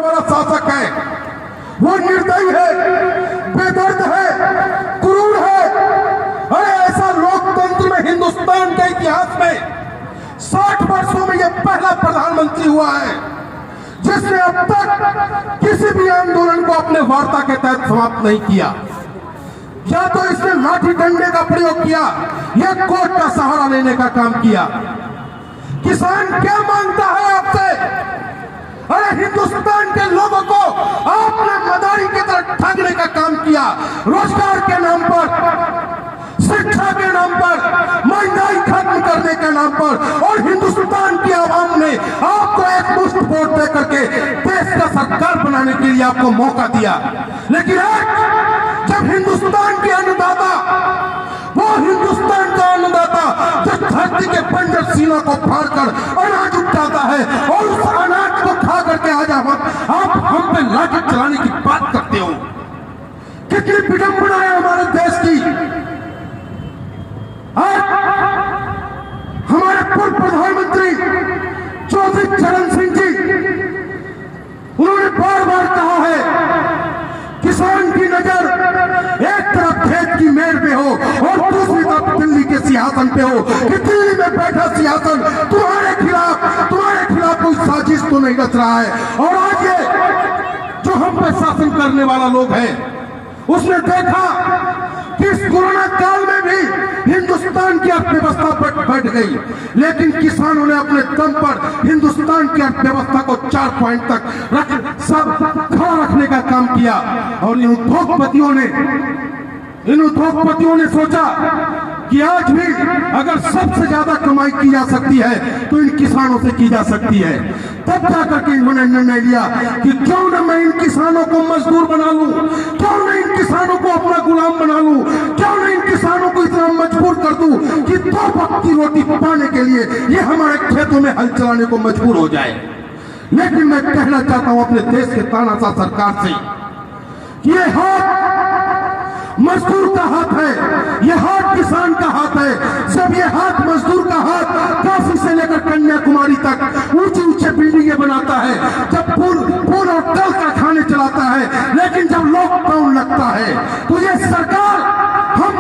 वाला शासक है, वो निर्दयी है, बेदर्द है, क्रूर है। अरे ऐसा लोकतंत्र में हिंदुस्तान के इतिहास में 60 वर्षों में यह पहला प्रधानमंत्री हुआ है जिसने अब तक किसी भी आंदोलन को अपने वार्ता के तहत समाप्त नहीं किया। या तो इसने लाठी डंडे का प्रयोग किया या कोर्ट का सहारा लेने का काम किया। किसान क्या मांगता है आपसे? अरे हिंदुस्तान के लोगों को आपने मदारी की तरह ठगने का काम किया, रोजगार के नाम पर, शिक्षा के नाम पर, महंगाई खत्म करने के नाम पर, और हिंदुस्तान की आवाम ने आपको एक मुश्त वोट दे करके देश का सरकार बनाने के लिए आपको मौका दिया। लेकिन आज जब हिंदुस्तान के अन्नदाता, वो हिंदुस्तान का अन्नदाता जो धरती के बंजर सीना को फाड़कर अनाज उठाता है और उस अनाज को खा करके आज आप हम पे लाठी चलाने की बात करते हो, कितनी विडंबना है हमारे देश की। आज हमारे पूर्व प्रधानमंत्री चौधरी चरण सिंह जी, उन्होंने बार बार कहा है किसान की नजर एक तरफ खेत की मेड़ पे हो और दूसरी तरफ दिल्ली के सिंहासन पे हो, कि दिल्ली में बैठा सिंहासन तुम्हारे खिलाफ कोई साजिश तो नहीं रच रहा है। और आज ये जो हम पे शासन करने वाला लोग है, उसने देखा कि इस कोरोना काल में भी हिंदुस्तान की अर्थव्यवस्था बैठ गई, लेकिन किसानों ने अपने दम पर हिंदुस्तान की अर्थव्यवस्था को 4 पॉइंट तक सब खड़ा रखने का काम किया। और इन उद्योगपतियों ने सोचा कि आज भी अगर सबसे ज्यादा कमाई की जा सकती है तो इन किसानों से की जा सकती है। तब जाकर के इन्होंने निर्णय लिया कि क्यों न मैं इन किसानों को मजदूर बना लूं, क्यों न इन किसानों को अपना गुलाम बना लूं, क्यों न इन किसानों को इतना मजबूर कर दूं कि 2 वक्त की रोटी पाने के लिए ये हमारे खेतों में हल चलाने को मजबूर हो जाए। लेकिन मैं कहना चाहता हूं अपने देश के तानाशाह सरकार से, ये हाथ मजदूर का हाथ है, ये हाथ किसान का हाथ है। जब ये हाथ मजदूर का हाथ काशी से लेकर कन्याकुमारी तक ऊंची ऊंचे बिल्डिंगें बनाता है, जब पूल और कल कारखाने चलाता है, लेकिन जब लॉकडाउन लगता है तो ये सरकार हम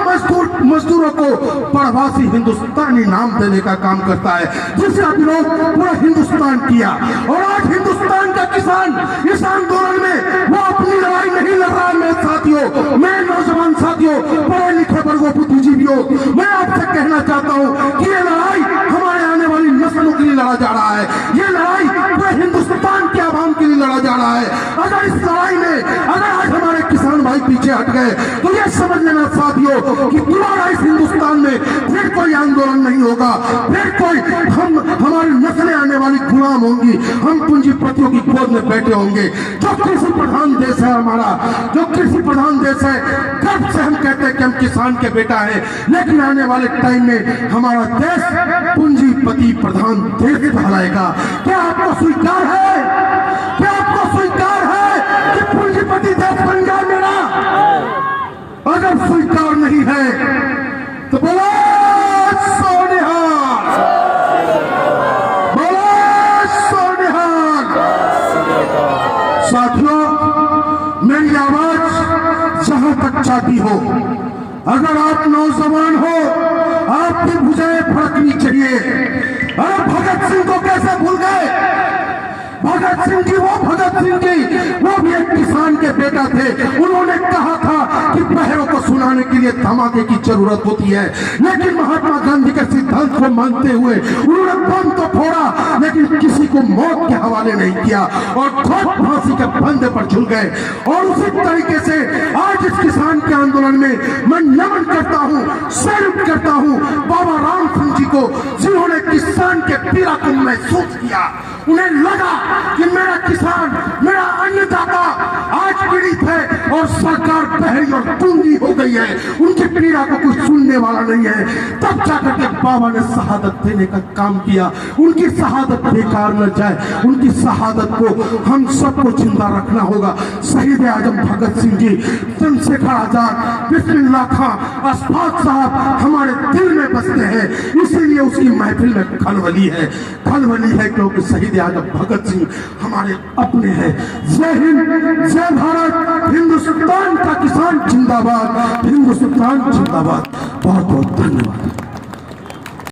मजदूरों को प्रवासी हिंदुस्तानी नाम देने का काम करता है, जिसका विरोध पूरा हिंदुस्तान किया। और आज हिंदुस्तान का किसान इस आंदोलन में वो अपनी लड़ाई नहीं लड़ रहा है। मेरे साथियों, मैं नौजवान साथियों, पढ़े लिखे वर्गों, बुद्धिजीवियों, मैं आपसे कहना चाहता हूं कि ये लड़ाई हमारे आने वाली नस्लों के लिए लड़ा जा रहा है, ये लड़ाई पूरे हिंदुस्तान के आवाम के लिए लड़ा जा रहा है। अगर इस लड़ाई में अगर आज हमारे किसान भाई पीछे हट गए तो ये समझ लेना साथियों कि दोबारा इस हिंदुस्तान में फिर कोई आंदोलन नहीं होगा, फिर कोई हमारी नस्लें आने वाली गुलाम होंगी, हम पूंजीपतियों की गोद में बैठे होंगे। जो कृषि प्रधान देश है हमारा, जो कृषि प्रधान देश है, गर्व से हम कहते हैं कि हम किसान के बेटा है, लेकिन आने वाले टाइम में हमारा देश पूंजीपति प्रधान देश कहलाएगा। क्या आपको स्वीकार है? क्या आपको स्वीकार है कि पूंजीपति देश बन जाए मेरा? अगर स्वीकार नहीं है तो बोलो सोनिहाल, बोलो सोनिहाल। साथियों, मेरी आवाज जहां तक जाती हो, अगर आप नौजवान हो, आपकी भुजाएं फड़कनी चाहिए। आप भगत सिंह को कैसे भूल गए? भगत सिंह जी, वो भगत सिंह जी, वो भी एक किसान के बेटा थे। उन्होंने कहा था कि बहरों को सुनाने के लिए धमाके की जरूरत होती है, लेकिन महात्मा गांधी के सिद्धांत को मानते हुए उन्होंने बम तो फोड़ा, लेकिन किसी को मौत के हवाले नहीं किया और खुद फांसी के फंदे पर झूल गए। और उसी तरीके से आज इस किसान के आंदोलन में मैं नमन करता हूँ, सैल्यूट करता हूँ बाबा राम सिंह जी को, जिन्होंने किसान के पीड़ा को महसूस किया। उन्हें लगा कि मेरा किसान, मेरा अन्नदाता आज पीड़ित है और सरकार बहरी और गूंगी हो गई है, उनकी पीड़ा को कुछ सुनने वाला नहीं है। तब जाकर के बाबा ने शहादत देने का काम किया। उनकी शहादत बेकार न जाए, उनकी शहादत को हम सबको जिंदा रखना होगा। शहीद आजम भगत सिंह जी, चंद्रशेखर आजाद, बिस्मिल्लाह खां, अशफाक साहब हमारे दिल में बसते हैं, इसीलिए उसकी महफिल में खलबली है। खलबली है क्योंकि शहीद आजम भगत सिंह हमारे अपने हैं। जय हिंद, जय भारत, हिंदुस्तान का किसान जिंदाबाद, हिंदुस्तान जिंदाबाद। बहुत बहुत धन्यवाद।